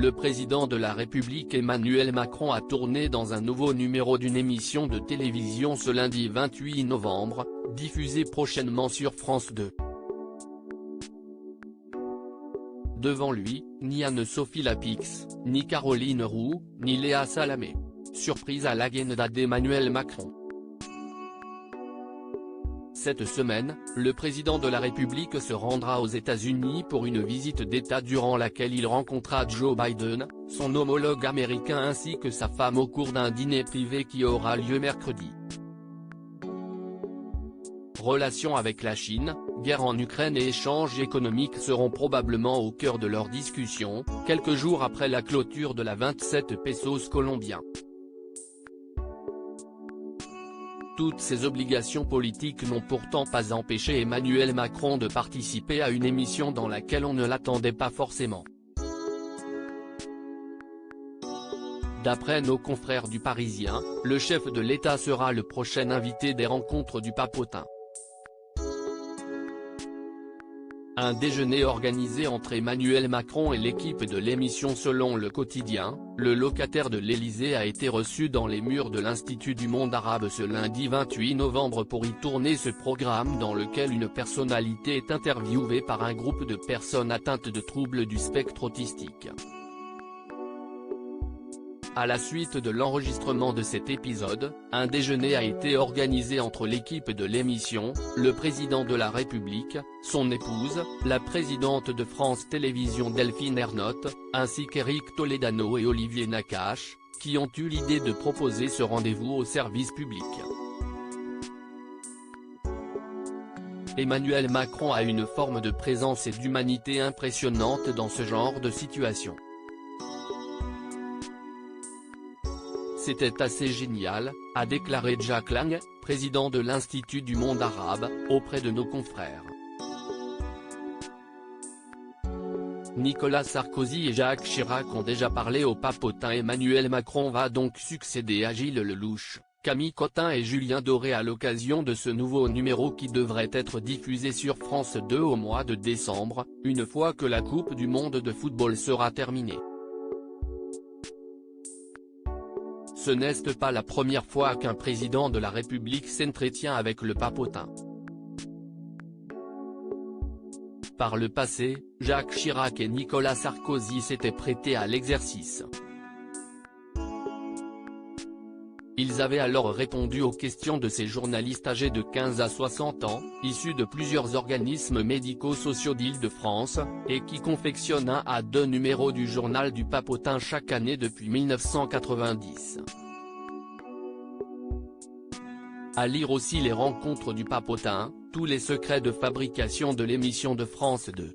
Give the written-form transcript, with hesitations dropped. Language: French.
le président de la République Emmanuel Macron a tourné dans un nouveau numéro d'une émission de télévision ce lundi 28 novembre, diffusée prochainement sur France 2. Devant lui, ni Anne-Sophie Lapix, ni Caroline Roux, ni Léa Salamé. Surprise à l'agenda d'Emmanuel Macron. Cette semaine, le président de la République se rendra aux États-Unis pour une visite d'État durant laquelle il rencontrera Joe Biden, son homologue américain ainsi que sa femme au cours d'un dîner privé qui aura lieu mercredi. Relations avec la Chine, guerre en Ukraine et échanges économiques seront probablement au cœur de leur discussion, quelques jours après la clôture de la 27 pesos colombiens. Toutes ces obligations politiques n'ont pourtant pas empêché Emmanuel Macron de participer à une émission dans laquelle on ne l'attendait pas forcément. D'après nos confrères du Parisien, le chef de l'État sera le prochain invité des rencontres du Papotin. Un déjeuner organisé entre Emmanuel Macron et l'équipe de l'émission selon Le Quotidien, le locataire de l'Élysée a été reçu dans les murs de l'Institut du monde arabe ce lundi 28 novembre pour y tourner ce programme dans lequel une personnalité est interviewée par un groupe de personnes atteintes de troubles du spectre autistique. À la suite de l'enregistrement de cet épisode, un déjeuner a été organisé entre l'équipe de l'émission, le président de la République, son épouse, la présidente de France Télévisions Delphine Ernotte, ainsi qu'Éric Toledano et Olivier Nakache, qui ont eu l'idée de proposer ce rendez-vous au service public. Emmanuel Macron a une forme de présence et d'humanité impressionnante dans ce genre de situation. C'était assez génial, a déclaré Jack Lang, président de l'Institut du monde arabe, auprès de nos confrères. Nicolas Sarkozy et Jacques Chirac ont déjà parlé au Papotin. Emmanuel Macron va donc succéder à Gilles Lellouche, Camille Cotin et Julien Doré à l'occasion de ce nouveau numéro qui devrait être diffusé sur France 2 au mois de décembre, une fois que la Coupe du monde de football sera terminée. Ce n'est pas la première fois qu'un président de la République s'entretient avec le Papotin. Par le passé, Jacques Chirac et Nicolas Sarkozy s'étaient prêtés à l'exercice. Ils avaient alors répondu aux questions de ces journalistes âgés de 15 à 60 ans, issus de plusieurs organismes médico-sociaux d'Île-de-France, et qui confectionnent 1 à 2 numéros du journal du Papotin chaque année depuis 1990. À lire aussi les rencontres du Papotin, tous les secrets de fabrication de l'émission de France 2.